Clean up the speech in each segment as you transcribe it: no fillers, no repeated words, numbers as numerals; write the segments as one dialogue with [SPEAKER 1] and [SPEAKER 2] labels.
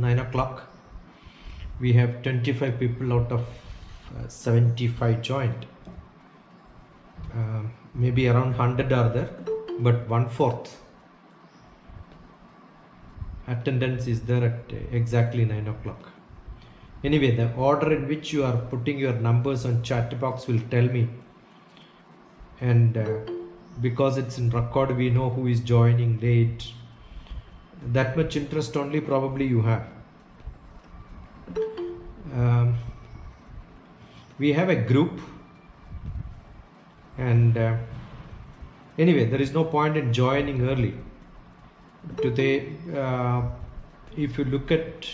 [SPEAKER 1] 9 o'clock. We have 25 people out of 75 joined. Maybe around 100 are there, but 1/4 attendance is there at exactly 9 o'clock. Anyway, the order in which you are putting your numbers on chat box will tell me, and because it's in record, we know who is joining late. That much interest only probably you have. We have a group, and anyway, there is no point in joining early. Today, if you look at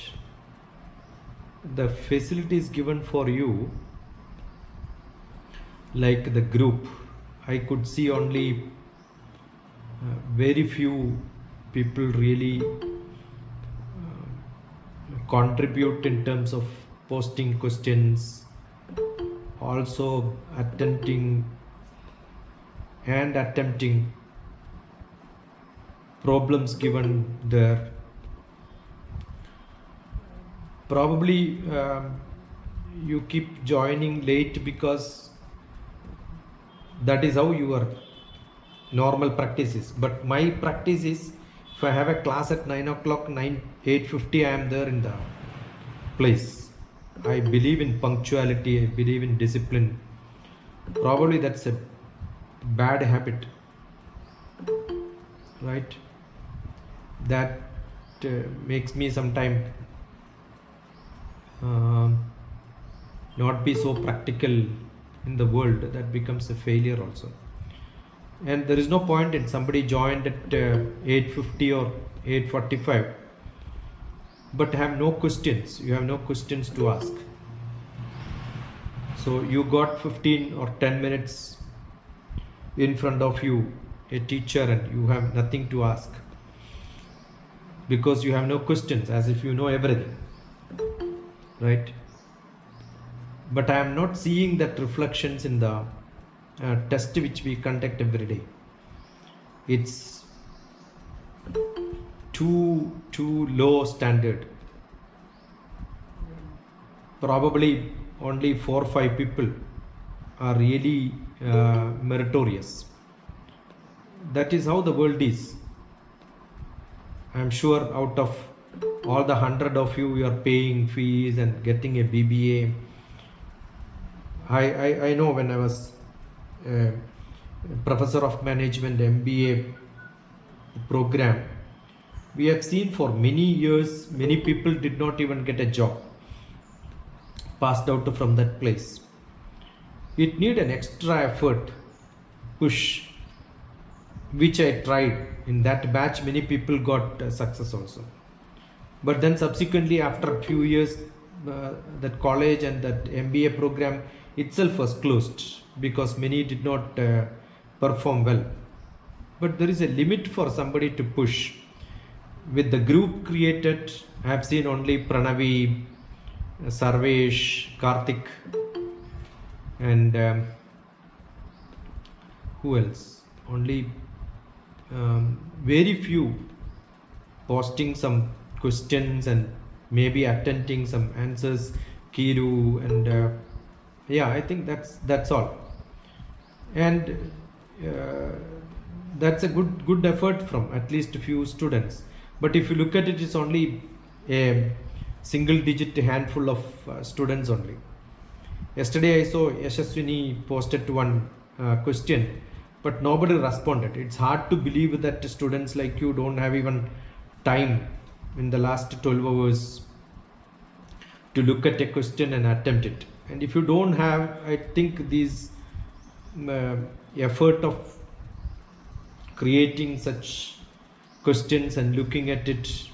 [SPEAKER 1] the facilities given for you, like the group, I could see only very few people really contribute in terms of posting questions, also attempting problems given there. Probably you keep joining late because that is how your normal practice is. But my practice is, if I have a class at 9 o'clock, 8:50 I am there in the place. I believe in punctuality, I believe in discipline. Probably that's a bad habit, right? That makes me sometimes not be so practical in the world. That becomes a failure also. And there is no point in somebody joined at 8:50 or 8:45 but have no questions. You have no questions to ask. So you got 15 or 10 minutes in front of you, a teacher, and you have nothing to ask because you have no questions, as if you know everything, right? But I am not seeing that reflections in the test which we conduct every day. It's too low standard. Probably only 4 or 5 people are really meritorious. That is how the world is. I'm sure out of all the 100 of you, you are paying fees and getting a BBA. I know when I was professor of management MBA program, we have seen for many years many people did not even get a job, passed out from that place. It need an extra effort, push, which I tried. In that batch many people got success also, but then subsequently after a few years that college and that MBA program itself was closed because many did not perform well. But there is a limit for somebody to push. With the group created, I have seen only Pranavi, Sarvesh, Karthik, and who else? Only very few posting some questions and maybe attempting some answers. Kiru and yeah, I think that's all. And that's a good effort from at least a few students. But if you look at it, it's only a single digit handful of students only. Yesterday I saw Yashaswini posted one question, but nobody responded. It's hard to believe that students like you don't have even time in the last 12 hours to look at a question and attempt it. And if you don't have, I think these effort of creating such questions and looking at it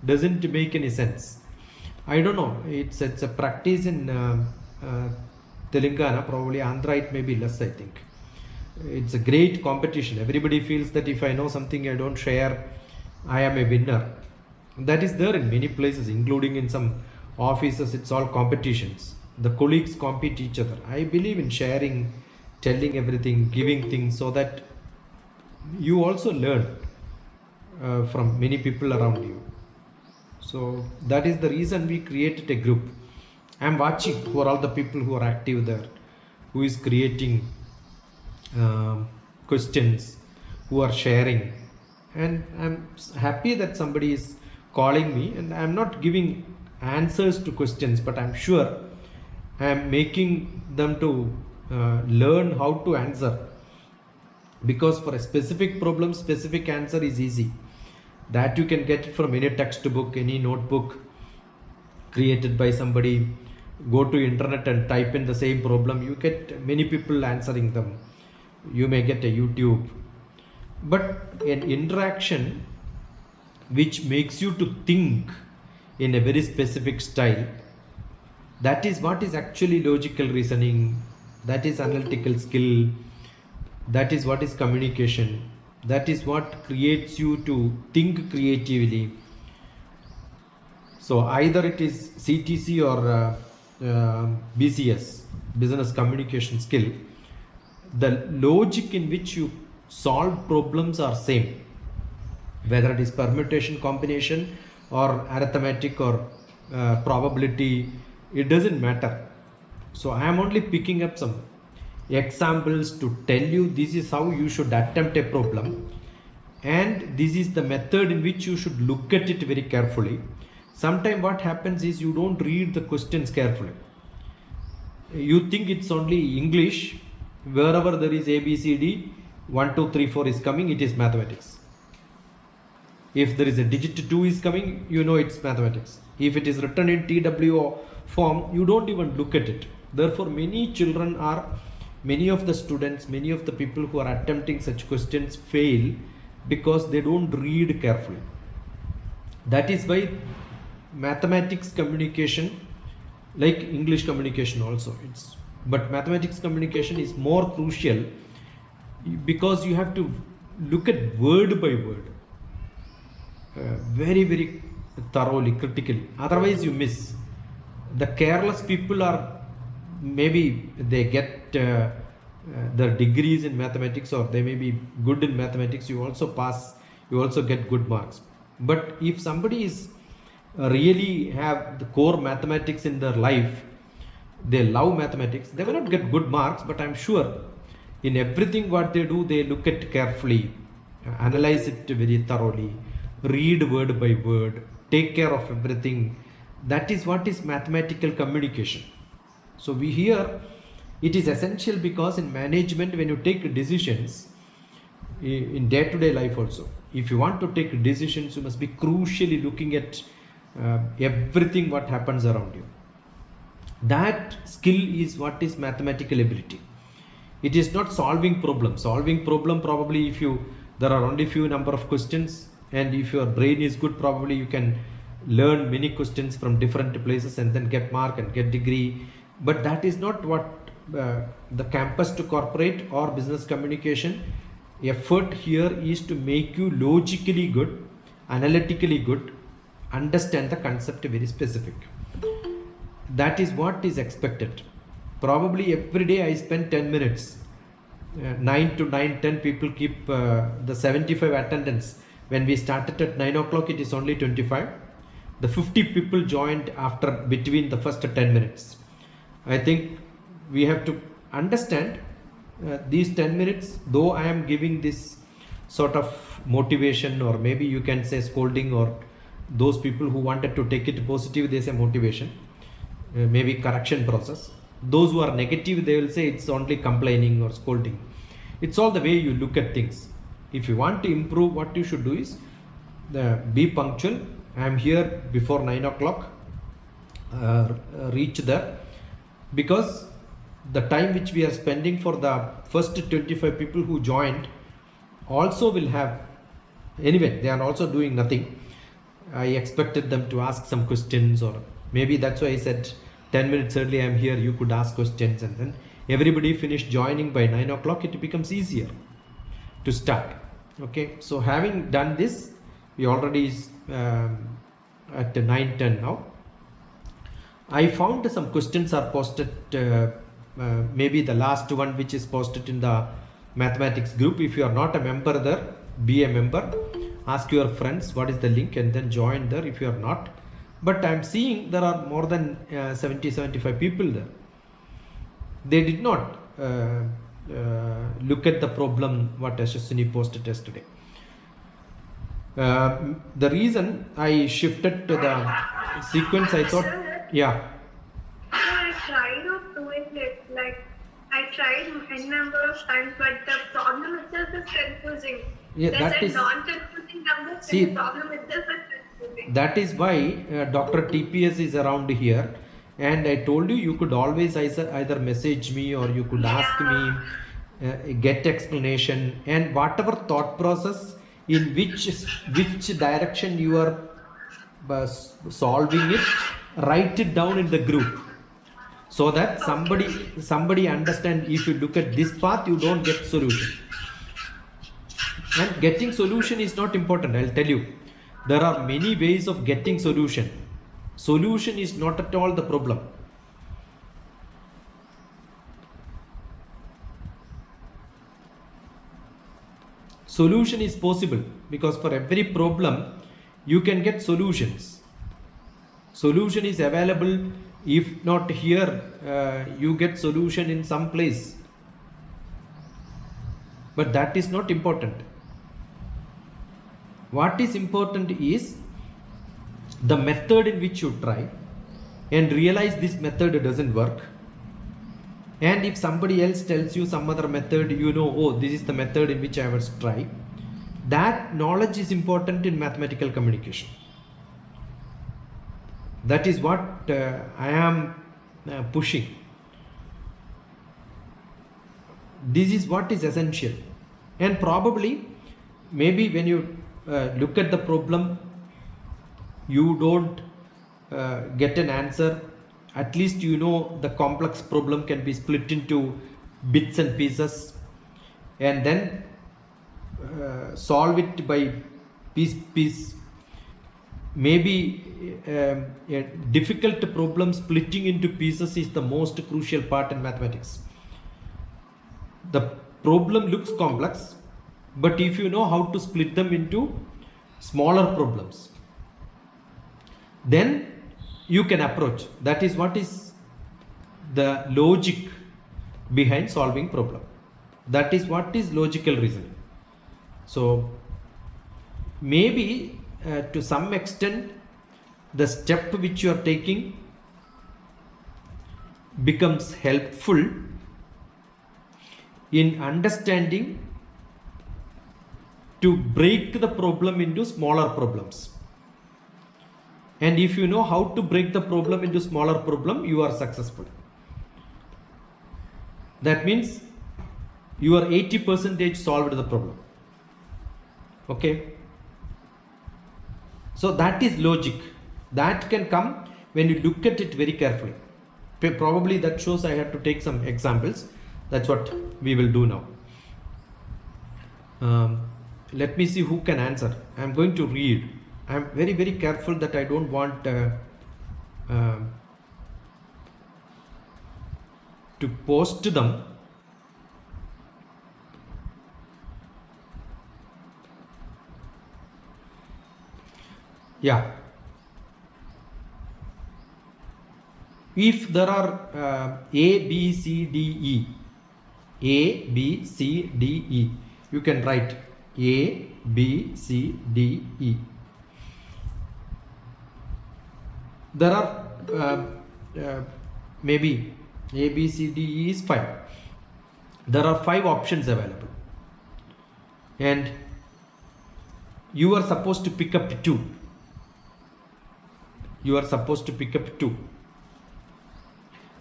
[SPEAKER 1] doesn't make any sense. I don't know, it's a practice in Telangana, probably Andhra it may be less. I think it's a great competition. Everybody feels that if I know something I don't share, I am a winner. That is there in many places, including in some offices. It's all competitions. The colleagues compete each other. I believe in sharing, telling everything, giving things, so that you also learn from many people around you. So that is the reason we created a group. I'm watching who are all the people who are active there, who is creating questions, who are sharing, and I'm happy that somebody is calling me, and I'm not giving answers to questions, but I'm sure I'm making them to learn how to answer, because for a specific problem, specific answer is easy. That you can get it from any textbook, any notebook created by somebody. Go to internet and type in the same problem, you get many people answering them. You may get a YouTube, but an interaction which makes you to think in a very specific style, that is what is actually logical reasoning, that is analytical skill, that is what is communication, that is what creates you to think creatively. So either it is CTC or BCS, business communication skill, the logic in which you solve problems are same, whether it is permutation, combination, or arithmetic, or probability, it doesn't matter. So I am only picking up some examples to tell you this is how you should attempt a problem, and this is the method in which you should look at it very carefully. Sometimes what happens is you don't read the questions carefully. You think it's only English. Wherever there is ABCD 1 2 3 4 is coming, it is mathematics. If there is a digit 2 is coming, you know it's mathematics. If it is written in TWO form, you don't even look at it. Therefore many of the students, many of the people who are attempting such questions fail because they don't read carefully. That is why mathematics communication, like English communication also, but mathematics communication is more crucial because you have to look at word by word very, very thoroughly, critically. Otherwise you miss. The careless people are, maybe they get their degrees in mathematics, or they may be good in mathematics, you also pass, you also get good marks. But if somebody is really have the core mathematics in their life, they love mathematics, they may not get good marks, but I'm sure in everything what they do, they look at carefully, analyze it very thoroughly, read word by word, take care of everything. That is what is mathematical communication. So we hear it is essential, because in management, when you take decisions in day-to-day life also, if you want to take decisions, you must be crucially looking at everything what happens around you. That skill is what is mathematical ability. It is not solving problem. Solving problem, probably if there are only few number of questions, and if your brain is good, probably you can learn many questions from different places and then get mark and get degree. But that is not what the campus to corporate or business communication effort here is, to make you logically good, analytically good, understand the concept very specific. That is what is expected. Probably every day I spend 10 minutes, 9 to 9:10 people keep the 75 attendance. When we started at 9 o'clock, it is only 25. The 50 people joined after between the first 10 minutes. I think we have to understand these 10 minutes, though I am giving this sort of motivation, or maybe you can say scolding, or those people who wanted to take it positive, they say motivation, maybe correction process. Those who are negative, they will say it's only complaining or scolding. It's all the way you look at things. If you want to improve, what you should do is be punctual. I am here before 9 o'clock, reach there, because the time which we are spending for the first 25 people who joined also will have, anyway they are also doing nothing. I expected them to ask some questions, or maybe that's why I said 10 minutes early I am here, you could ask questions, and then everybody finished joining by 9 o'clock, it becomes easier to start. Okay, so having done this, we already at 9:10 now. I found some questions are posted, maybe the last one which is posted in the mathematics group. If you are not a member there, be a member, ask your friends what is the link, and then join there. If you are not, But I'm seeing there are more than 70-75 people there. They did not look at the problem what Yashaswini posted yesterday. The reason I shifted to the sequence, I thought, yeah.
[SPEAKER 2] I tried of doing it, like I tried n number of times, but the problem itself is confusing.
[SPEAKER 1] Yeah,
[SPEAKER 2] There's
[SPEAKER 1] that
[SPEAKER 2] a
[SPEAKER 1] is
[SPEAKER 2] non-confusing number,
[SPEAKER 1] see,
[SPEAKER 2] and the problem itself is confusing.
[SPEAKER 1] that is why Dr. TPS is around here, and I told you could always either message me or you could ask me, get explanation, and whatever thought process in which direction you are solving it, write it down in the group so that somebody understand. If you look at this path, you don't get solution, and getting solution is not important. I'll tell you, there are many ways of getting solution. Solution is not at all the problem. Solution is possible because for every problem you can get solutions. Solution is available. If not here, you get solution in some place, but that is not important. What is important is the method in which you try and realize this method doesn't work. And if somebody else tells you some other method, you know, oh, this is the method in which I was try. That knowledge is important in mathematical communication. That is what I am pushing. This is what is essential. And probably, maybe when you look at the problem, you don't get an answer. At least you know the complex problem can be split into bits and pieces, and then solve it by piece. Maybe a difficult problem splitting into pieces is the most crucial part in mathematics. The problem looks complex, but if you know how to split them into smaller problems, then you can approach. That is what is the logic behind solving problem. That is what is logical reasoning. So maybe to some extent the step which you are taking becomes helpful in understanding to break the problem into smaller problems. And if you know how to break the problem into smaller problem, you are successful. That means you are 80% solved the problem. Okay. So that is logic. That can come when you look at it very carefully. Probably that shows I have to take some examples. That's what we will do now. Let me see who can answer. I am going to read. I am very, very careful that I don't want to post them. Yeah. If there are A, B, C, D, E, you can write A, B, C, D, E. There are maybe A, B, C, D, E is 5. There are 5 options available, and you are supposed to pick up 2. You are supposed to pick up 2.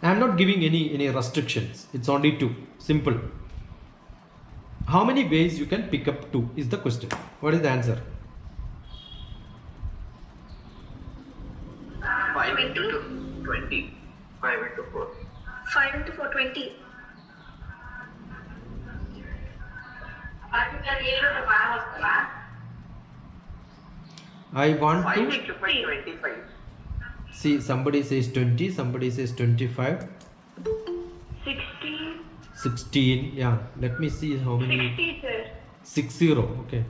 [SPEAKER 1] I am not giving any restrictions. It's only 2. Simple. How many ways you can pick up 2 is the question. What is the answer?
[SPEAKER 2] 5 into 2,
[SPEAKER 3] 20. 5 into 4.
[SPEAKER 2] 5 into 4, 20.
[SPEAKER 1] I want
[SPEAKER 3] 5
[SPEAKER 1] to
[SPEAKER 3] into 5, 25.
[SPEAKER 1] see, somebody says 20, somebody says 25.
[SPEAKER 2] 16.
[SPEAKER 1] 16. Yeah, let me see how many.
[SPEAKER 2] 60, sir.
[SPEAKER 1] 60. Okay.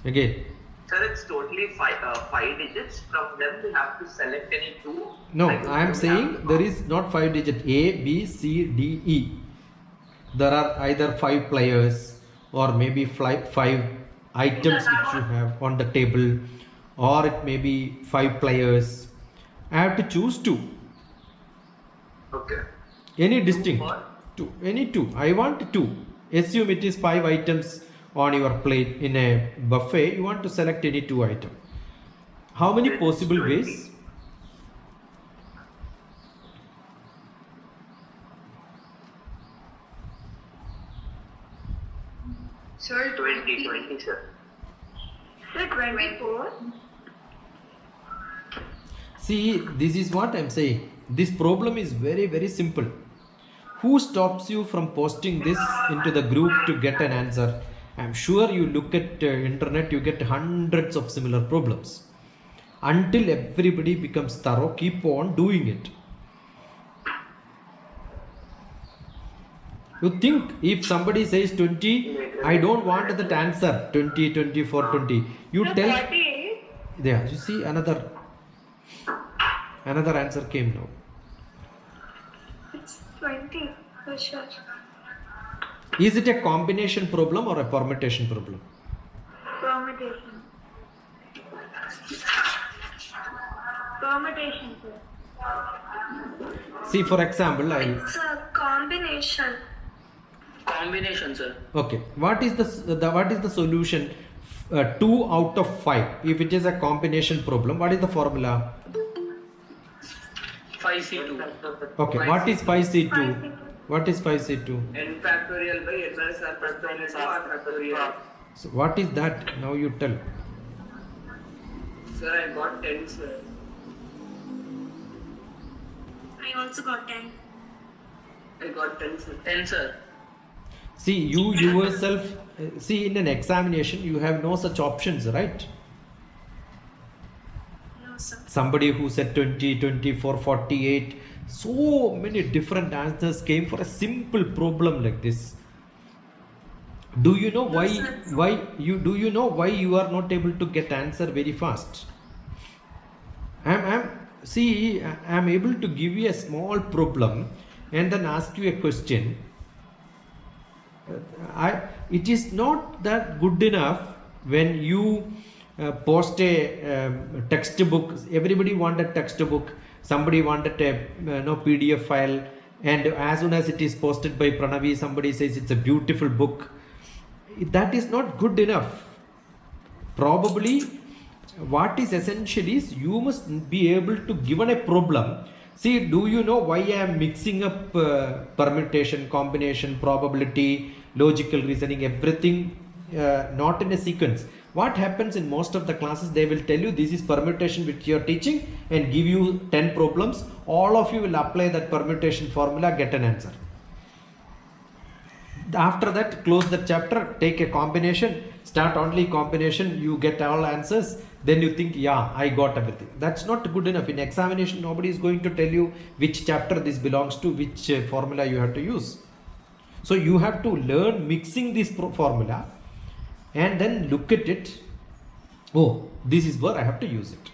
[SPEAKER 1] Again.
[SPEAKER 3] Sir, it's totally five digits. From them, we have to select any two.
[SPEAKER 1] No,
[SPEAKER 3] Like,
[SPEAKER 1] I am
[SPEAKER 3] we
[SPEAKER 1] saying
[SPEAKER 3] have to
[SPEAKER 1] there is not 5 digit A, B, C, D, E. There are either 5 players or maybe 5 items which you have on the table, or it may be 5 players. I have to choose 2.
[SPEAKER 3] Okay.
[SPEAKER 1] Any distinct?
[SPEAKER 3] for?
[SPEAKER 1] 2. Any 2. I want 2. Assume it is 5 items on your plate in a buffet. You want to select any 2 items. How many
[SPEAKER 3] It's
[SPEAKER 1] possible
[SPEAKER 3] 20.
[SPEAKER 1] ways?
[SPEAKER 2] Sir,
[SPEAKER 3] 20, sir.
[SPEAKER 2] Sir, 24.
[SPEAKER 1] See, this is what I'm saying. This problem is very, very simple. Who stops you from posting this into the group to get an answer? I'm sure you look at internet, you get hundreds of similar problems. Until everybody becomes thorough, keep on doing it. You think if somebody says 20, I don't want that answer 20, 24, 20. You
[SPEAKER 2] Sir,
[SPEAKER 1] tell,
[SPEAKER 2] 48.
[SPEAKER 1] there, you see another answer came now.
[SPEAKER 2] It's 20. For sure.
[SPEAKER 1] Is it a combination problem or a permutation problem?
[SPEAKER 2] Permutation. Permutation, sir.
[SPEAKER 1] See, for example,
[SPEAKER 2] It's a combination.
[SPEAKER 4] Combination, sir.
[SPEAKER 1] okay. What is the solution? 2 out of 5. If it is a combination problem, what is the formula?
[SPEAKER 4] 5C2.
[SPEAKER 1] Okay. What is 5C2? What is 5C2?
[SPEAKER 3] N factorial by N minus R factorial to R factorial.
[SPEAKER 1] So what is that? Now you tell.
[SPEAKER 3] Sir, I got 10, sir.
[SPEAKER 2] I also got 10.
[SPEAKER 3] I got 10, sir.
[SPEAKER 4] 10, sir.
[SPEAKER 1] See, you yourself, see in an examination, you have no such options, right?
[SPEAKER 2] No, sir.
[SPEAKER 1] Somebody who said 20, 24, 48, so many different answers came for a simple problem like this. Do you know why you are not able to get answer very fast? I'm able to give you a small problem and then ask you a question. It is not that good enough when you post a textbook. Everybody wanted textbook. Somebody wanted a PDF file, and as soon as it is posted by Pranavi, somebody says it's a beautiful book. That is not good enough. Probably what is essential is you must be able to, given a problem. See, do you know why I am mixing up permutation, combination, probability, logical reasoning, everything not in a sequence? What happens in most of the classes, they will tell you this is permutation which you are teaching and give you 10 problems. All of you will apply that permutation formula, get an answer. After that, close the chapter, take a combination, start only combination, you get all answers. Then you think, yeah, I got everything. That's not good enough. In examination, nobody is going to tell you which chapter this belongs to, which formula you have to use. So you have to learn mixing this formula and then look at it. Oh, this is where I have to use it.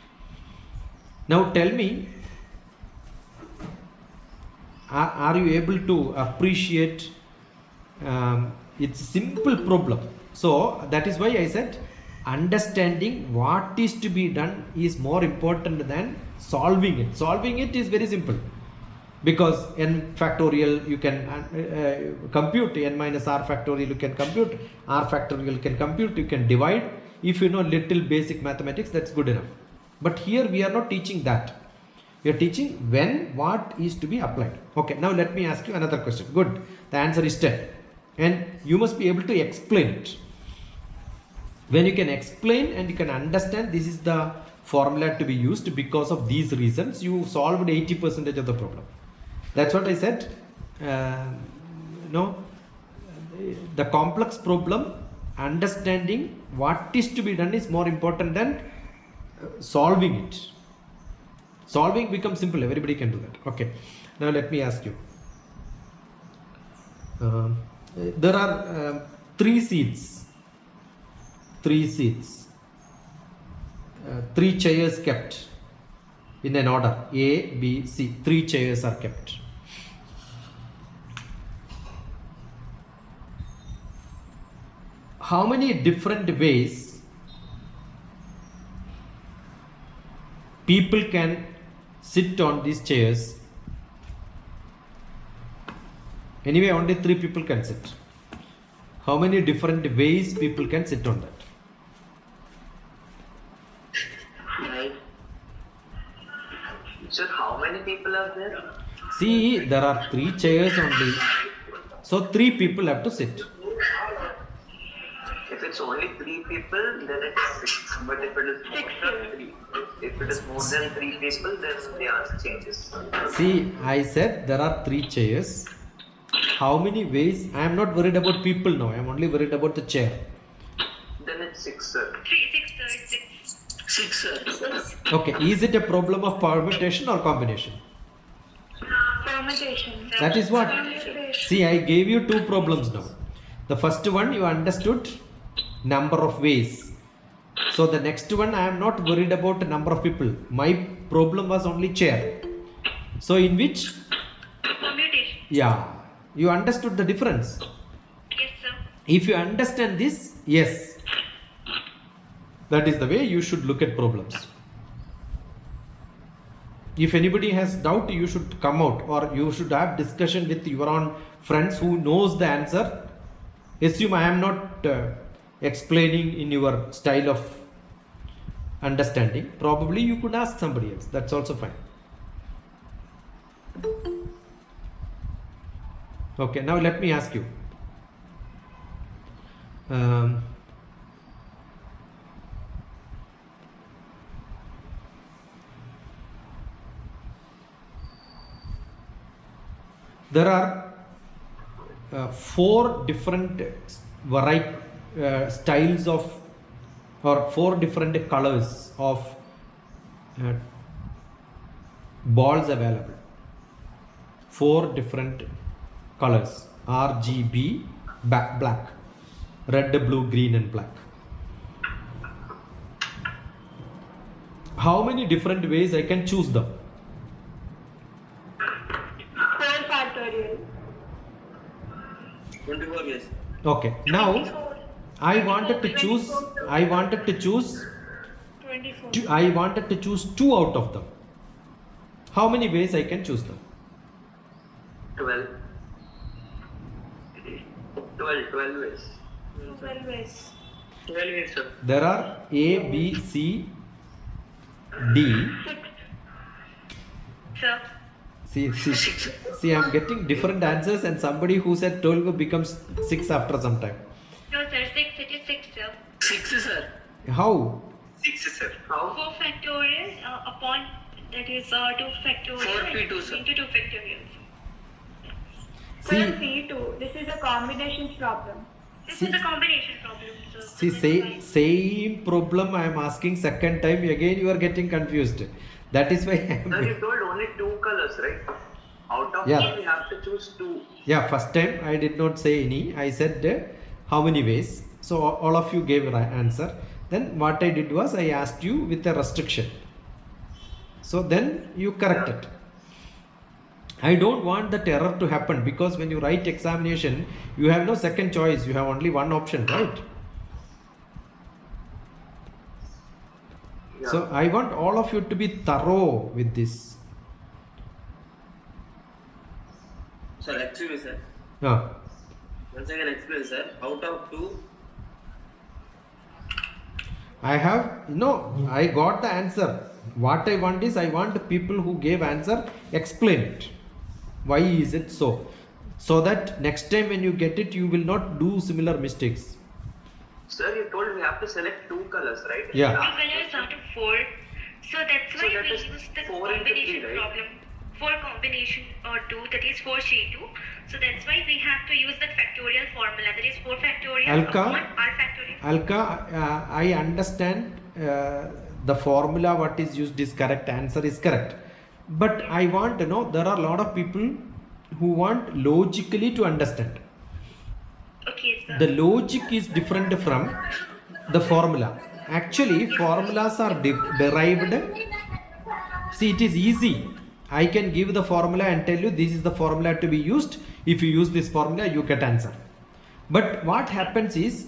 [SPEAKER 1] Now tell me, are you able to appreciate it's a simple problem? So that is why I said understanding what is to be done is more important than solving it. Solving it is very simple, because n factorial you can compute, n minus r factorial you can compute, r factorial you can compute, you can divide. If you know little basic mathematics, that's good enough. But here we are not teaching that. We are teaching when what is to be applied. Okay, now let me ask you another question. Good, the answer is 10, and you must be able to explain it. When you can explain and you can understand this is the formula to be used because of these reasons, you solved 80% of the problem. That's what I said. The complex problem, understanding what is to be done is more important than solving it. Solving becomes simple, everybody can do that. Okay, now let me ask you. There are 3 seeds. 3 chairs kept in an order A, B, C. 3 chairs are kept. How many different ways people can sit on these chairs? Anyway, only 3 people can sit. How many different ways people can sit on that?
[SPEAKER 4] Right.
[SPEAKER 3] Sir, how many people are there?
[SPEAKER 1] See, there are 3 chairs only. So 3 people have to sit.
[SPEAKER 3] If it's only 3 people, then it is 6. But if it is more than 3, if it is more than 3 people, then the answer changes.
[SPEAKER 1] See, I said there are 3 chairs. How many ways? I am not worried about people now. I am only worried about the chair.
[SPEAKER 3] Then it's 6, sir.
[SPEAKER 2] 6, sir.
[SPEAKER 4] 6, sir.
[SPEAKER 1] Okay, is it a problem of permutation or combination?
[SPEAKER 2] Permutation.
[SPEAKER 1] That is what? See, I gave you 2 problems now. The first one you understood number of ways. So the next one I am not worried about the number of people. My problem was only chair. So in which?
[SPEAKER 2] Permutation.
[SPEAKER 1] Yeah, you understood the difference.
[SPEAKER 2] Yes, sir.
[SPEAKER 1] If you understand this, yes, that is the way you should look at problems. If anybody has doubt, you should come out or you should have discussion with your own friends who knows the answer. Assume I am not explaining in your style of understanding. Probably you could ask somebody else. That's also fine. Okay, now let me ask you. There are 4 different styles of or 4 different colors of balls available. 4 different colors: RGB, black, red, blue, green and black. How many different ways I can choose them?
[SPEAKER 2] 4 factorial.
[SPEAKER 4] 24 years.
[SPEAKER 1] Okay, now I wanted to choose
[SPEAKER 2] 24.
[SPEAKER 1] I wanted to choose 2 out of them. How many ways I can choose them?
[SPEAKER 3] 12. 12 ways.
[SPEAKER 2] 12 ways.
[SPEAKER 4] 12 years, sir.
[SPEAKER 1] There are A, B, C, D.
[SPEAKER 2] 6. Sir.
[SPEAKER 1] See, I'm getting different answers, and somebody who said 12 becomes 6 after some time.
[SPEAKER 2] No, sir. 6. It is 6, sir.
[SPEAKER 4] 6, sir.
[SPEAKER 1] How?
[SPEAKER 3] 6, sir. How?
[SPEAKER 2] 4 factorial upon that is 2 factorial
[SPEAKER 4] 4p2, sir.
[SPEAKER 2] into 2 factorial.
[SPEAKER 1] See,
[SPEAKER 2] C2. This is a combination problem. This
[SPEAKER 1] See-
[SPEAKER 2] is a combination problem, sir.
[SPEAKER 1] see, same problem I am asking second time. Again, you are getting confused. That is why I
[SPEAKER 3] Sir, you
[SPEAKER 1] am.
[SPEAKER 3] told only 2 colors, right? Out of
[SPEAKER 1] Yeah.
[SPEAKER 3] 2, we have to choose 2.
[SPEAKER 1] Yeah, first time I did not say any. I said how many ways. So all of you gave right answer. Then what I did was I asked you with a restriction. So then you correct it. I don't want that error to happen, because when you write examination, you have no second choice. You have only one option, right?
[SPEAKER 3] Yeah.
[SPEAKER 1] So I want all of you to be thorough with this.
[SPEAKER 5] Sir, actually, sir,
[SPEAKER 1] Ah.
[SPEAKER 5] once I can explain, sir, out of 2,
[SPEAKER 1] I got the answer. What I want is, I want people who gave answer explain it. Why is it so? So that next time when you get it, you will not do similar mistakes.
[SPEAKER 3] Sir, you told we have to select 2 colors, right?
[SPEAKER 1] Yeah.
[SPEAKER 2] Two colors out of 4. So that's
[SPEAKER 3] So
[SPEAKER 2] why
[SPEAKER 3] that
[SPEAKER 2] we
[SPEAKER 3] is
[SPEAKER 2] use the
[SPEAKER 3] 4 into 3,
[SPEAKER 2] combination
[SPEAKER 3] right?
[SPEAKER 2] problem. 4 combination or 2, that is 4C2. So that's why we have to use that factorial formula, that is 4 factorial
[SPEAKER 1] Alka?
[SPEAKER 2] upon R factorial.
[SPEAKER 1] Alka, I understand the formula what is used is correct, answer is correct. But I want to know, there are a lot of people who want logically to understand.
[SPEAKER 2] Okay, sir.
[SPEAKER 1] The logic is different from the formula. actually formulas are derived. See, it is easy. I can give the formula and tell you this is the formula to be used. If you use this formula, you get answer. But what happens is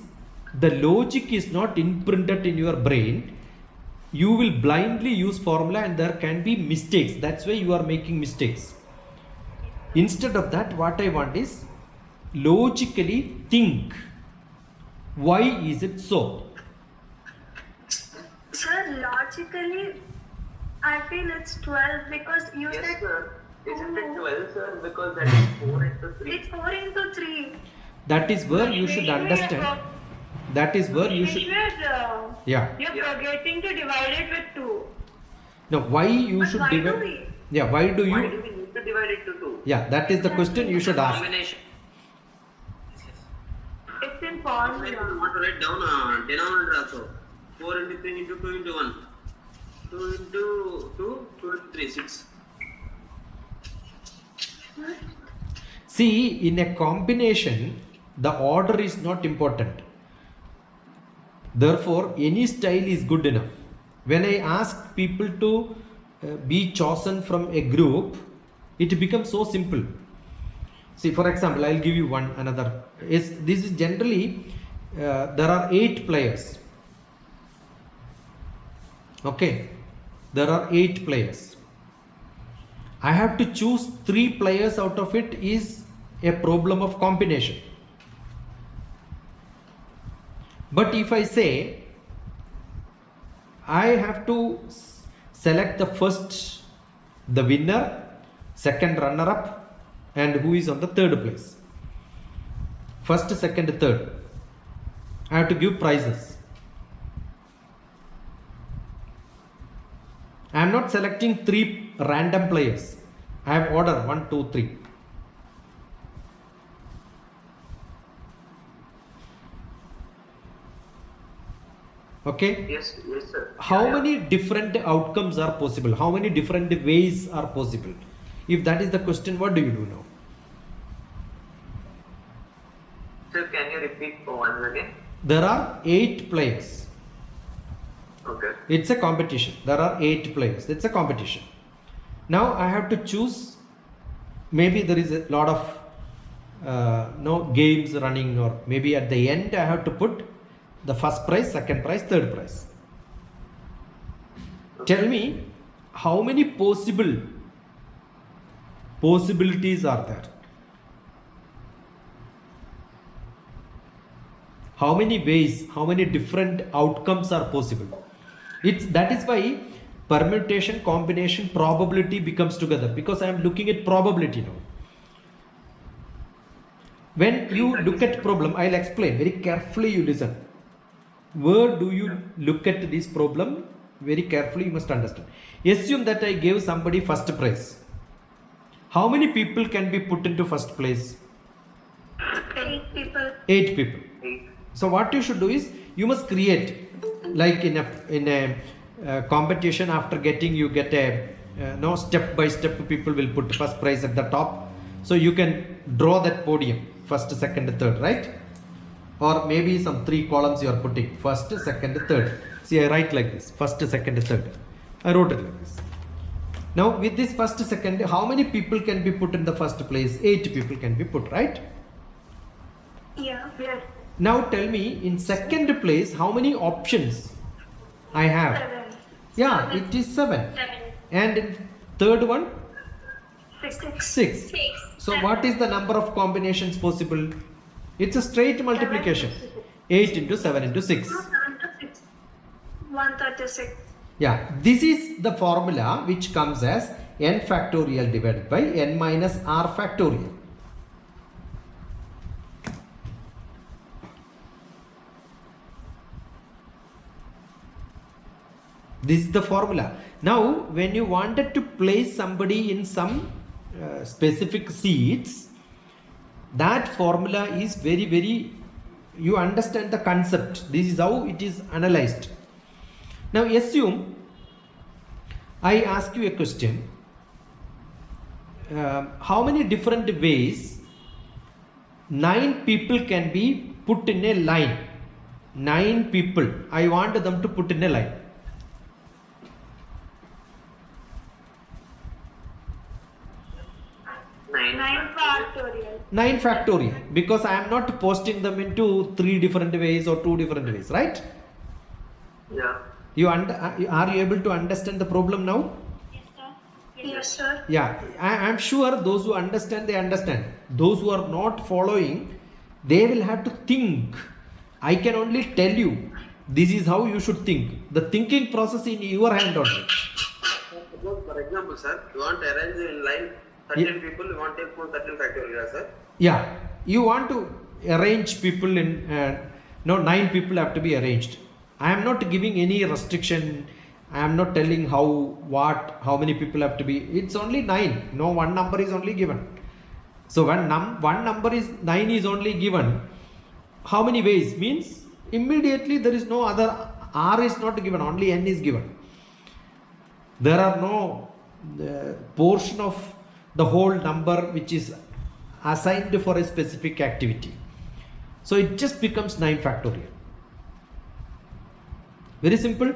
[SPEAKER 1] the logic is not imprinted in your brain. You will blindly use formula and there can be mistakes. That's why you are making mistakes. Instead of that, what I want is logically think. Why is it so?
[SPEAKER 2] Sir, logically, I feel it's 12 because you
[SPEAKER 3] Yes,
[SPEAKER 2] said
[SPEAKER 3] sir. Isn't it 12, sir? Because that is 4 into 3.
[SPEAKER 2] it's 4 into 3.
[SPEAKER 1] That is where you should understand. That is where you should. Yeah.
[SPEAKER 2] You're
[SPEAKER 3] Yeah.
[SPEAKER 2] forgetting to divide it with 2.
[SPEAKER 1] No, why you
[SPEAKER 2] But
[SPEAKER 1] should
[SPEAKER 2] why do
[SPEAKER 1] divide?
[SPEAKER 2] we?
[SPEAKER 1] Yeah, why do
[SPEAKER 3] Why
[SPEAKER 1] you?
[SPEAKER 3] do we need to divide it to 2?
[SPEAKER 1] Yeah, that is the question you should ask.
[SPEAKER 4] Combination.
[SPEAKER 2] It's in
[SPEAKER 5] You
[SPEAKER 2] formula.
[SPEAKER 5] want to write down denominator also. 4 into 3 into 2 into 1. 2 into 2, 2 into 3, 6.
[SPEAKER 1] See, in a combination, the order is not important. Therefore, any style is good enough. When I ask people to be chosen from a group, it becomes so simple. See, for example, I'll give you another. This is generally, there are 8 players. Okay, there are 8 players. I have to choose 3 players out of it is a problem of combination. But if I say I have to select the winner, second runner up, and who is on the 3rd place. First, second, third. I have to give prizes. I am not selecting 3 random players. I have order 1, 2, 3. Okay.
[SPEAKER 3] Yes, sir.
[SPEAKER 1] How
[SPEAKER 3] Yeah,
[SPEAKER 1] many different outcomes are possible? How many different ways are possible? If that is the question, what do you do now?
[SPEAKER 3] Sir, can you repeat for once again?
[SPEAKER 1] There are 8 players.
[SPEAKER 3] Okay.
[SPEAKER 1] It's a competition. There are 8 players. It's a competition. Now I have to choose. Maybe there is a lot of games running, or maybe at the end I have to put the first prize, second prize, third prize. Tell me how many possibilities are there? How many ways, how many different outcomes are possible? That is why permutation, combination, probability becomes together, because I am looking at probability now. When you look at problem, I'll explain very carefully. You listen. Where do you look at this problem? Very carefully, you must understand. Assume that I gave somebody first prize. How many people can be put into first place?
[SPEAKER 2] 8 people.
[SPEAKER 1] 8 people.
[SPEAKER 3] 8.
[SPEAKER 1] So what you should do is you must create, like in a competition, after getting you get a step by step, people will put first prize at the top. So you can draw that podium, first, second, third, right? Or maybe some 3 columns you are putting, first, second, third. See, I write like this, first, second, third. I wrote it like this. Now with this first, second, how many people can be put in the first place? 8 people can be put, right?
[SPEAKER 2] Yeah. Yes.
[SPEAKER 1] Now tell me, in second place, how many options I have?
[SPEAKER 2] 7.
[SPEAKER 1] Yeah, it is 7.
[SPEAKER 2] 7.
[SPEAKER 1] And in third one,
[SPEAKER 2] 6.
[SPEAKER 1] 6. So what is the number of combinations possible? It's a straight multiplication. 8 into 7 into 6.
[SPEAKER 2] 136.
[SPEAKER 1] Yeah, this is the formula which comes as n factorial divided by n minus r factorial. This is the formula. Now, when you wanted to place somebody in some specific seats, that formula is very, you understand the concept. This is how it is analyzed. Now, assume I ask you a question. How many different ways 9 people can be put in a line? 9 people. I want them to put in a line.
[SPEAKER 2] 9 factorial.
[SPEAKER 1] 9 factorial, because I am not posting them into 3 different ways or 2 different ways, right?
[SPEAKER 3] Yeah.
[SPEAKER 1] Are you able to understand the problem now?
[SPEAKER 2] Yes, sir.
[SPEAKER 1] Yeah, I'm sure those who understand, they understand. Those who are not following, they will have to think. I can only tell you, this is how you should think. The thinking process in your hand only.
[SPEAKER 5] For example, sir, you want to arrange in line 13
[SPEAKER 1] Yeah.
[SPEAKER 5] people, you want to take for 13 factorial, sir.
[SPEAKER 1] Yeah, you want to arrange people in, no, 9 people have to be arranged. I am not giving any restriction. I am not telling how many people have to be. It's only 9. No, one number is only given. So when one number is 9 is only given, how many ways? Means immediately there is no other, R is not given, only N is given. There are no portion of the whole number which is assigned for a specific activity. So it just becomes 9 factorial. Very simple.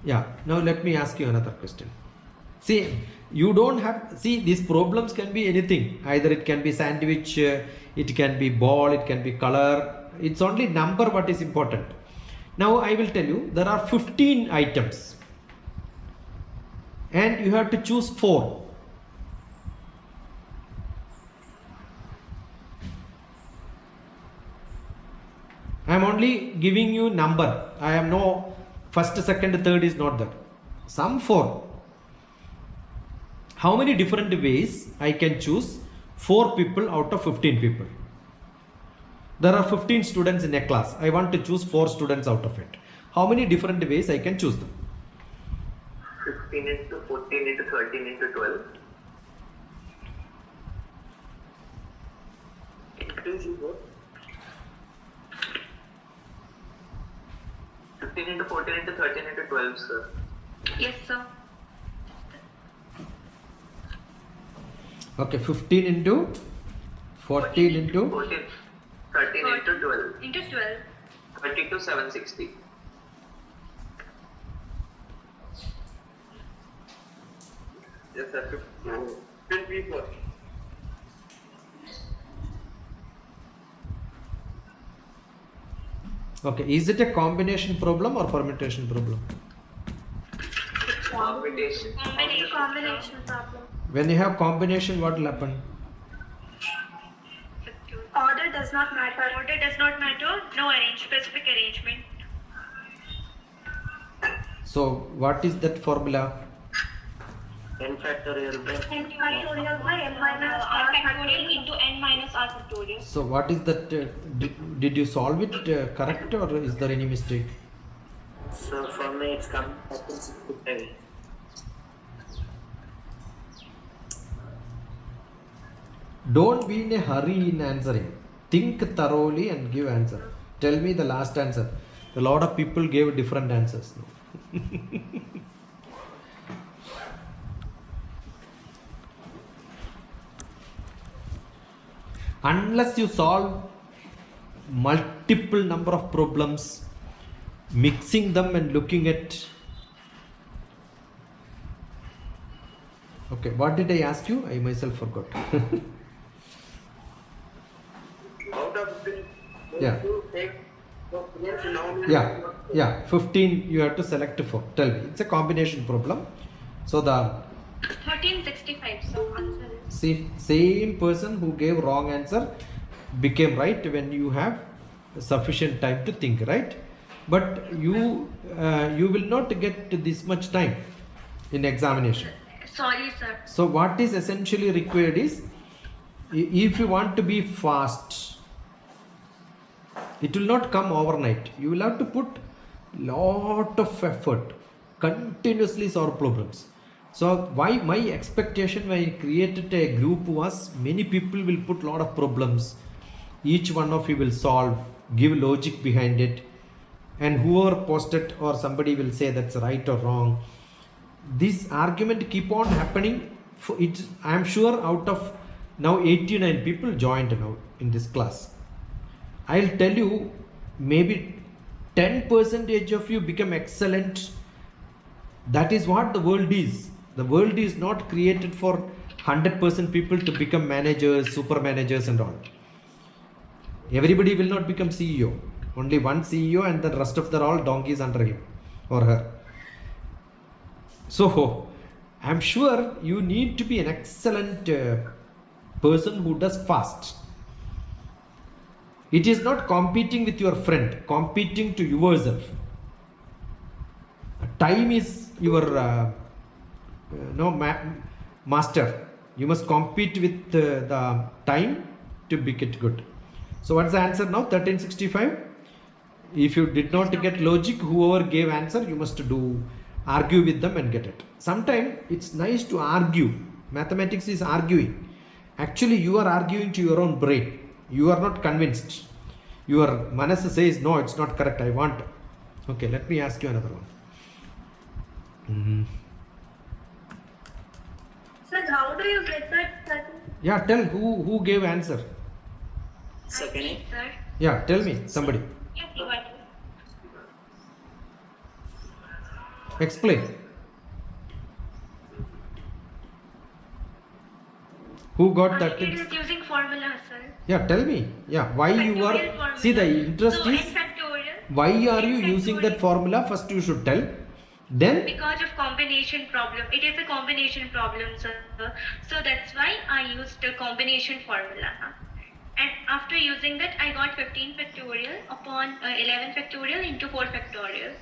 [SPEAKER 1] Yeah, now let me ask you another question. See, you don't have, see, these problems can be anything. Either it can be sandwich, it can be ball, it can be color. It's only number what is important. Now I will tell you, there are 15 items and you have to choose 4. I am only giving you number. I am no first, second, third is not that. Some 4. How many different ways I can choose 4 people out of 15 people? There are 15 students in a class. I want to choose 4 students out of it. How many different ways I can choose them?
[SPEAKER 3] 15 into 14 into 13 into 12. 15 into 14 into 13 into 12, sir.
[SPEAKER 2] Yes, sir.
[SPEAKER 1] Okay, 15 into 14 into
[SPEAKER 3] 14, 13 into 12.
[SPEAKER 2] Into 12.
[SPEAKER 3] 30 to 760.
[SPEAKER 5] Yes, sir. 10 people.
[SPEAKER 1] okay, is it a combination problem or permutation problem?
[SPEAKER 3] Combination.
[SPEAKER 2] Combination problem.
[SPEAKER 1] When you have combination, what will happen?
[SPEAKER 2] Order does not matter.
[SPEAKER 6] Order does not matter. No specific arrangement.
[SPEAKER 1] So what is that formula?
[SPEAKER 4] N factorial by
[SPEAKER 2] N factorial by N minus
[SPEAKER 6] R
[SPEAKER 2] R
[SPEAKER 6] factorial into N minus R factorial.
[SPEAKER 1] So what is that? Did you solve it correct or is there any mistake?
[SPEAKER 4] so for me it's come up to 65.
[SPEAKER 1] Don't be in a hurry in answering. Think thoroughly and give answer. Tell me the last answer. A lot of people gave different answers. Unless you solve multiple number of problems, mixing them and looking at. Okay, what did I ask you? I myself forgot.
[SPEAKER 5] Out of 15,
[SPEAKER 1] Yeah.
[SPEAKER 5] to take for students in how many?
[SPEAKER 1] Yeah, 15 you have to select 4. Tell me, it's a combination problem. So the
[SPEAKER 6] 1365. So answer is
[SPEAKER 1] same person who gave wrong answer became right when you have sufficient time to think, right? But you will not get this much time in examination.
[SPEAKER 6] sorry, sir.
[SPEAKER 1] So what is essentially required is, if you want to be fast, it will not come overnight. You will have to put lot of effort, continuously solve problems. So why my expectation when I created a group was, many people will put lot of problems. Each one of you will solve, give logic behind it, and whoever posted or somebody will say that's right or wrong. This argument keep on happening. I am sure out of now 89 people joined now in this class. I'll tell you, maybe 10% of you become excellent. That is what the world is. The world is not created for 100% people to become managers, super managers and all. Everybody will not become CEO. Only one CEO and the rest of the all donkeys under him or her. So I'm sure you need to be an excellent person who does fast. It is not competing with your friend, competing to yourself. Time is your master. You must compete with the time to make it good. So what's the answer now? 1365. If you did not get logic, whoever gave answer, you must argue with them and get it. Sometimes it's nice to argue. Mathematics is arguing. Actually, you are arguing to your own brain. You are not convinced. Your manas says, no, it's not correct. I want. Okay, let me ask you another one.
[SPEAKER 2] Sir, how do you get that?
[SPEAKER 1] Yeah, tell who gave answer.
[SPEAKER 4] Second
[SPEAKER 6] Okay, sir.
[SPEAKER 1] Yeah, tell me, somebody.
[SPEAKER 6] Yeah, provide.
[SPEAKER 1] Explain. Who got that?
[SPEAKER 6] It is using formula, sir.
[SPEAKER 1] Yeah, tell me. Yeah, why you
[SPEAKER 6] Factorial
[SPEAKER 1] are.
[SPEAKER 6] formula.
[SPEAKER 1] See, the interest
[SPEAKER 6] so
[SPEAKER 1] is
[SPEAKER 6] n factorial.
[SPEAKER 1] why are you
[SPEAKER 6] n
[SPEAKER 1] using that
[SPEAKER 6] factorial-
[SPEAKER 1] formula? First, you should tell. Then,
[SPEAKER 6] Because of combination problem. It is a combination problem, sir. So that's why I used a combination formula. And after using that, I got 15 factorial upon 11 factorial into 4 factorial.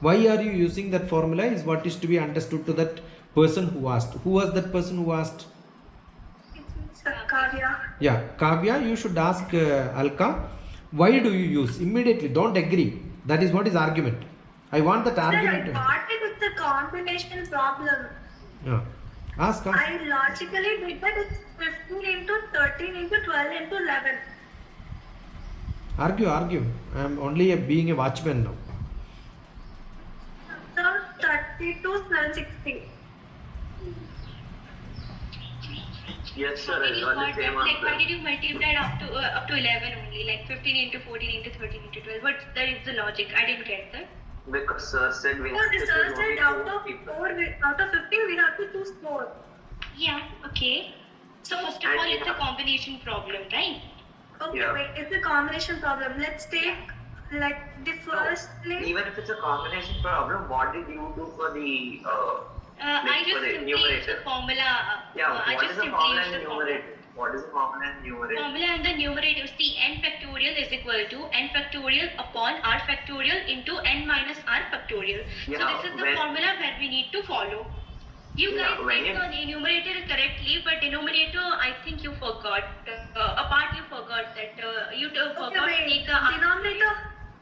[SPEAKER 1] why are you using that formula is what is to be understood to that person who asked. Who was that person who asked?
[SPEAKER 2] It's Kavya.
[SPEAKER 1] Yeah, Kavya, you should ask Alka, why do you use? Immediately, don't agree. That is what is argument. I want that
[SPEAKER 2] Sir, I
[SPEAKER 1] argument.
[SPEAKER 2] got it with the combination problem.
[SPEAKER 1] Yeah. Ask.
[SPEAKER 2] I logically did that. It's 15 into 13 into 12 into 11.
[SPEAKER 1] Argue. I am only being a watchman now.
[SPEAKER 2] So 32 760.
[SPEAKER 3] Yes, sir.
[SPEAKER 6] When
[SPEAKER 3] I
[SPEAKER 6] you
[SPEAKER 3] got
[SPEAKER 6] got
[SPEAKER 3] the same
[SPEAKER 6] that, like, why
[SPEAKER 3] answer.
[SPEAKER 6] did you multiply it up to 11 only? Like 15 into 14 into 13 into 12. What that is the logic? I didn't get that.
[SPEAKER 3] Because sir said we
[SPEAKER 2] So
[SPEAKER 3] have
[SPEAKER 2] the
[SPEAKER 3] to
[SPEAKER 2] sir
[SPEAKER 3] choose
[SPEAKER 2] said
[SPEAKER 3] only
[SPEAKER 2] out
[SPEAKER 3] 4
[SPEAKER 2] of
[SPEAKER 3] people.
[SPEAKER 2] 15 we have to choose 4.
[SPEAKER 6] Yeah, okay. So first of
[SPEAKER 3] And
[SPEAKER 6] all,
[SPEAKER 3] we
[SPEAKER 6] it's a
[SPEAKER 3] have-
[SPEAKER 6] combination problem, right?
[SPEAKER 2] Okay,
[SPEAKER 3] Yeah.
[SPEAKER 2] wait, it's a combination problem. Let's take like the first place.
[SPEAKER 3] Even if it's a combination problem, what did you do for the
[SPEAKER 6] I
[SPEAKER 3] Like
[SPEAKER 6] just
[SPEAKER 3] for the
[SPEAKER 6] simply used
[SPEAKER 3] numerator.
[SPEAKER 6] the formula.
[SPEAKER 3] yeah?
[SPEAKER 6] I
[SPEAKER 3] What
[SPEAKER 6] just
[SPEAKER 3] is the
[SPEAKER 6] simply
[SPEAKER 3] formula
[SPEAKER 6] used
[SPEAKER 3] and
[SPEAKER 6] the formula.
[SPEAKER 3] numerator? What is the formula and numerator?
[SPEAKER 6] Formula and the numerator. See, n factorial is equal to n factorial upon r factorial into n minus r factorial. So
[SPEAKER 3] Yeah,
[SPEAKER 6] this is the
[SPEAKER 3] when-
[SPEAKER 6] formula that we need to follow. You
[SPEAKER 3] Yeah,
[SPEAKER 6] guys
[SPEAKER 3] when
[SPEAKER 6] did
[SPEAKER 3] you-
[SPEAKER 6] the numerator correctly, but denominator, I think you forgot. A part you forgot that you forgot
[SPEAKER 2] Okay,
[SPEAKER 6] to
[SPEAKER 2] wait.
[SPEAKER 6] take a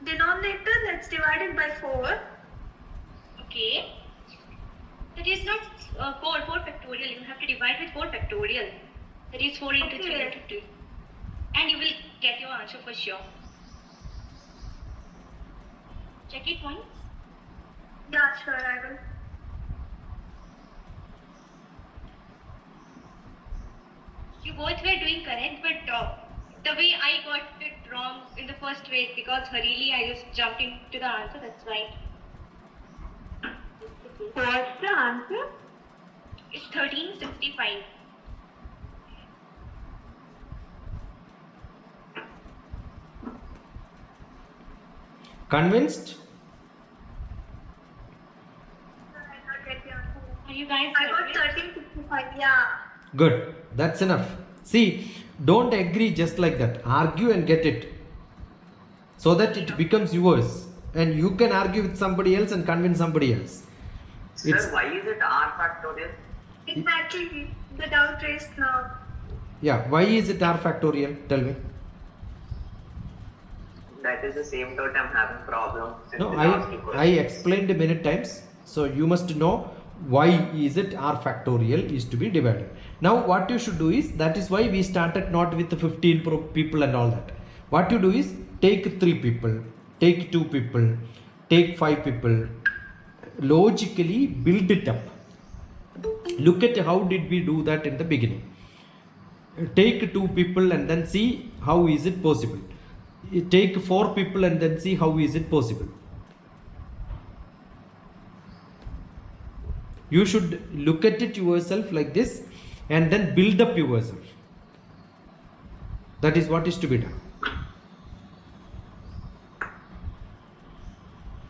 [SPEAKER 2] Denominator, let's divide it by 4.
[SPEAKER 6] Okay. That is not 4 factorial. You have to divide with 4 factorial. That is 4 into 3
[SPEAKER 2] Okay.
[SPEAKER 6] into 2. And you will get your answer for sure. Check it once.
[SPEAKER 2] Yeah, sure, I will.
[SPEAKER 6] You both were doing correct, but the way I got it wrong in the first way, because hurriedly I just jumped into the answer, that's why.
[SPEAKER 2] What's the answer?
[SPEAKER 6] It's 1365.
[SPEAKER 1] Convinced?
[SPEAKER 2] I not get the answer.
[SPEAKER 6] Are you guys
[SPEAKER 2] I got
[SPEAKER 6] correct?
[SPEAKER 2] 1365, yeah.
[SPEAKER 1] Good. That's enough. See, don't agree just like that. Argue and get it. So that it becomes yours. And you can argue with somebody else and convince somebody else.
[SPEAKER 3] Sir,
[SPEAKER 1] It's-
[SPEAKER 3] why is it r factorial?
[SPEAKER 2] Exactly. The doubt raised now.
[SPEAKER 1] Yeah. Why is it r factorial? Tell me.
[SPEAKER 3] That is the same doubt I'm having problem since
[SPEAKER 1] No,
[SPEAKER 3] the last two
[SPEAKER 1] I
[SPEAKER 3] questions.
[SPEAKER 1] explained many times. So you must know why is it r factorial is to be divided. Now what you should do is, that is why we started not with the 15 people and all that. What you do is, take 3 people, take 2 people, take 5 people, logically build it up. Look at how did we do that in the beginning. Take 2 people and then see how is it possible. you take 4 people and then see how is it possible. You should look at it yourself like this and then build up yourself. That is what is to be done.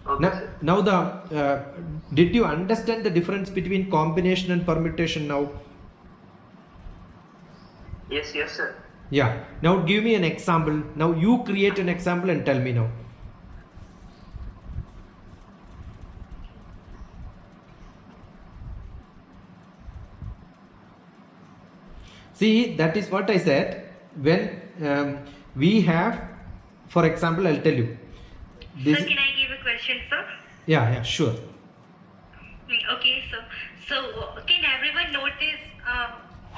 [SPEAKER 3] Okay,
[SPEAKER 1] Now did you understand the difference between combination and permutation now?
[SPEAKER 3] Yes, sir.
[SPEAKER 1] Yeah. Now give me an example. Now you create an example and tell me now. See, that is what I said. When we have, for example, I'll tell you. This,
[SPEAKER 6] Sir, can I give a question, sir?
[SPEAKER 1] yeah, sure.
[SPEAKER 6] Okay, so can everyone note this?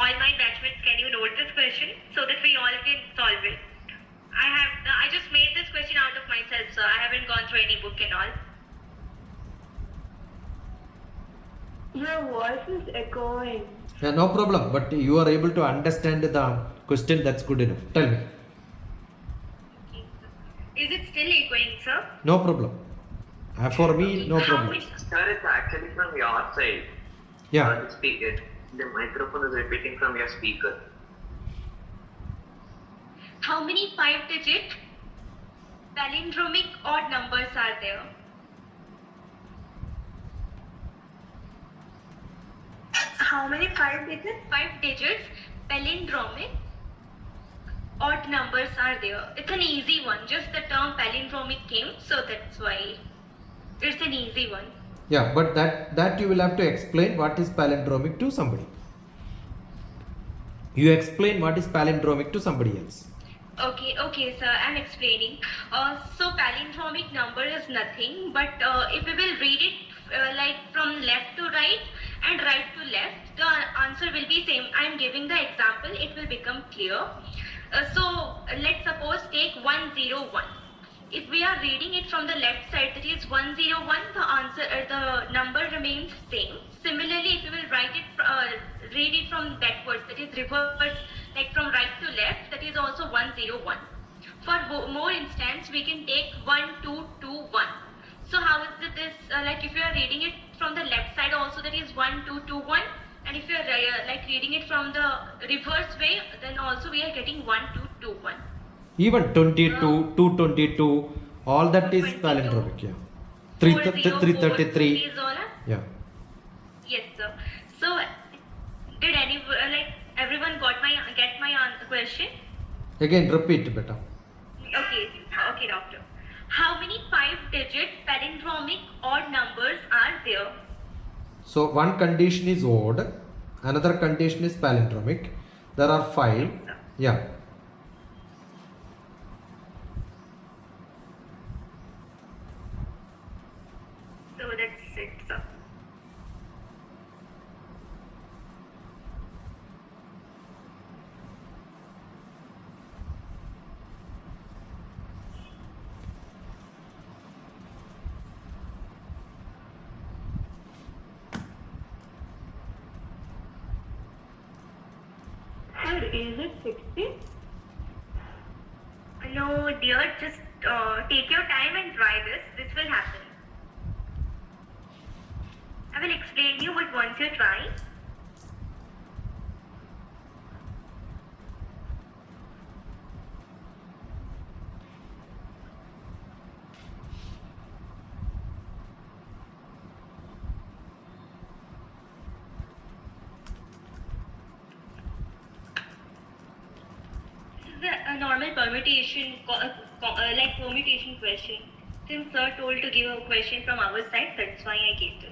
[SPEAKER 6] All my batchmates, can you note this question so that we all can solve it? I just made this question out of myself, sir. I haven't gone through any book and all.
[SPEAKER 2] Your voice is echoing.
[SPEAKER 1] Yeah, no problem. But you are able to understand the question. That's good enough. Tell me.
[SPEAKER 6] Okay, sir. Is it still echoing, sir?
[SPEAKER 1] No problem. For me, no
[SPEAKER 6] How
[SPEAKER 1] problem.
[SPEAKER 6] many-
[SPEAKER 3] Sir, it's actually from your side.
[SPEAKER 1] Yeah.
[SPEAKER 3] The microphone is repeating from your speaker.
[SPEAKER 6] How many 5-digit palindromic odd numbers are there?
[SPEAKER 2] How many 5 digits?
[SPEAKER 6] 5 digits palindromic odd numbers are there. It's an easy one. Just the term palindromic came, so that's why it's an easy one.
[SPEAKER 1] Yeah, but that you will have to explain what is palindromic to somebody. You explain what is palindromic to somebody else.
[SPEAKER 6] Okay, sir. I'm explaining. So palindromic number is nothing, but if we will read it like from left to right and right to left, the answer will be same. I'm giving the example. It will become clear. So let's suppose take 101. If we are reading it from the left side, that is 101, the answer, the number remains same. Similarly, if you will read it from backwards, that is reverse, like from right to left, that is also 101. For more instance, we can take 1221. So how is it this, like if you are reading it from the left side also, that is 1221. And if you are like reading it from the reverse way, then also we are getting 1221.
[SPEAKER 1] Even 22, 222, all that is
[SPEAKER 6] 22.
[SPEAKER 1] palindromic. Yeah.
[SPEAKER 6] 333.
[SPEAKER 1] 333. Yeah.
[SPEAKER 6] Yes, sir. So, did everyone get my question?
[SPEAKER 1] Again, repeat better.
[SPEAKER 6] Okay, doctor. How many 5-digit palindromic odd numbers are there?
[SPEAKER 1] So one condition is odd, another condition is palindromic. There are 5. Yeah.
[SPEAKER 6] So that's it, sir.
[SPEAKER 2] Sir, is it 60?
[SPEAKER 6] No, dear, just take your time and try this. This will happen. I will explain you, but once you try. This is a normal permutation, like permutation question. Since sir told to give a question from our side, that's why I gave this.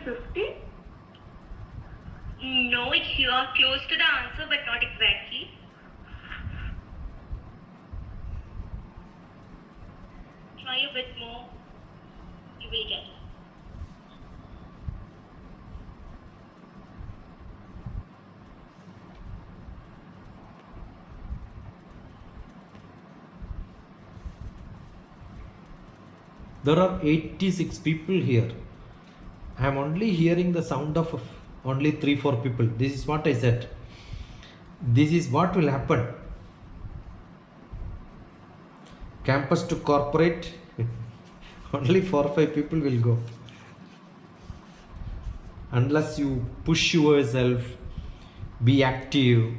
[SPEAKER 2] 250?
[SPEAKER 6] No, you are close to the answer, but not exactly. Try a bit more. You will get it.
[SPEAKER 1] There are 86 people here. I am only hearing the sound of only 3-4 people. This is what I said. This is what will happen. Campus to corporate, only 4 or 5 people will go. Unless you push yourself, be active.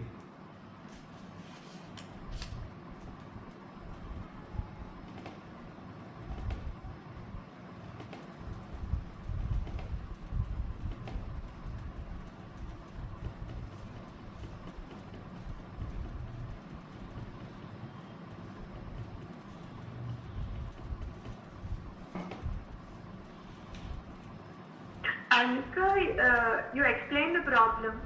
[SPEAKER 2] Anushka, you explained the problem.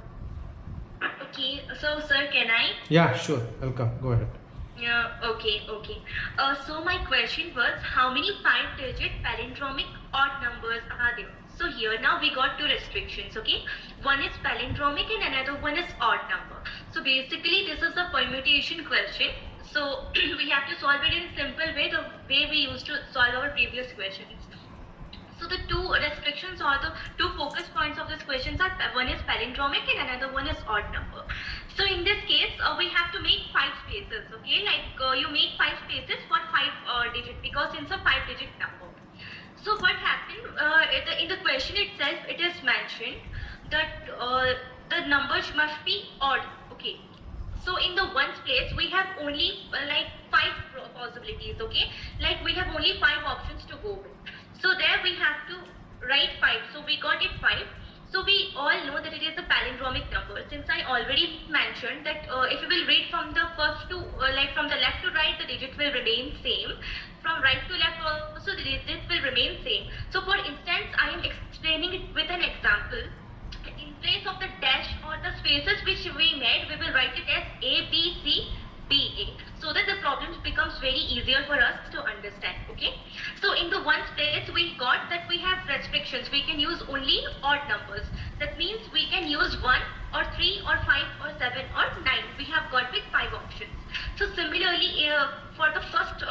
[SPEAKER 6] Okay, so sir, can I?
[SPEAKER 1] Yeah, sure. Welcome. Go ahead.
[SPEAKER 6] Yeah, okay. So my question was, how many 5-digit palindromic odd numbers are there? So here now we got 2 restrictions, okay? One is palindromic and another one is odd number. So basically this is a permutation question. So we have to solve it in a simple way, the way we used to solve our previous questions. So the 2 restrictions or the 2 focus points of this questions are, one is palindromic and another one is odd number. So in this case, we have to make 5 spaces, okay? Like you make 5 spaces for 5 digit because it's a 5-digit number. So what happened in the question itself, it is mentioned that the numbers must be odd, okay? So in the ones place, we have only like 5 possibilities, okay? Like we have only 5 options to go with. So there we have to write 5. So we got it 5. So we all know that it is a palindromic number. Since I already mentioned that if you will read from the first to like from the left to right, the digit will remain same. From right to left also the digit will remain same. So for instance, I am explaining it with an example. In place of the dash or the spaces which we made, we will write it as A, B, C, B, A. So that the problem becomes very easier for us to understand, okay? So in the ones place, we got that we have restrictions. We can use only odd numbers. That means we can use 1 or 3 or 5 or 7 or 9. We have got with 5 options. So similarly, for the first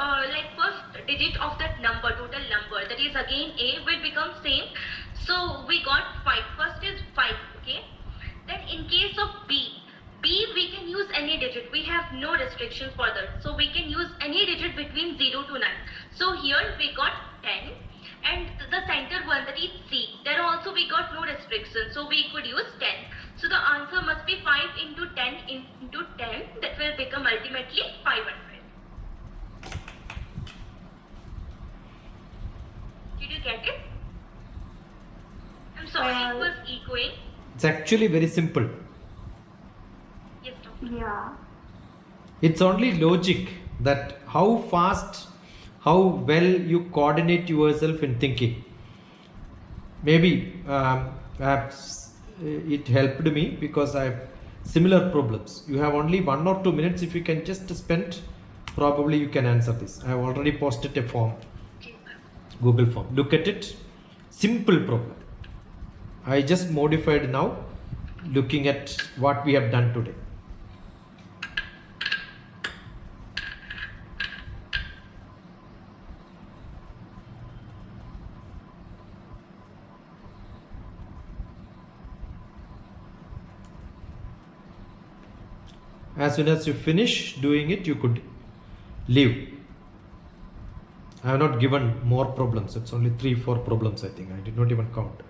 [SPEAKER 6] digit of that number, total number, that is again A, will become same. So we got 5. First is 5, okay? Then in case of B, we can use any digit. We have no restrictions for that. So we can use any digit between 0 to 9. So here we got 10. And the center one, that is C, there also we got no restrictions. So we could use 10. So the answer must be 5 into 10 into 10. That will become ultimately 500. Did you get it? I'm sorry, it was echoing.
[SPEAKER 1] It's actually very simple.
[SPEAKER 6] Yes, doctor.
[SPEAKER 2] Yeah.
[SPEAKER 1] It's only logic that how fast, how well you coordinate yourself in thinking. Maybe it helped me because I have similar problems. You have only 1 or 2 minutes. If you can just spend, probably you can answer this. I have already posted a form, Google form. Look at it. Simple problem. I just modified now, looking at what we have done today. As soon as you finish doing it, you could leave. I have not given more problems. It's only 3-4 problems, I think. I did not even count.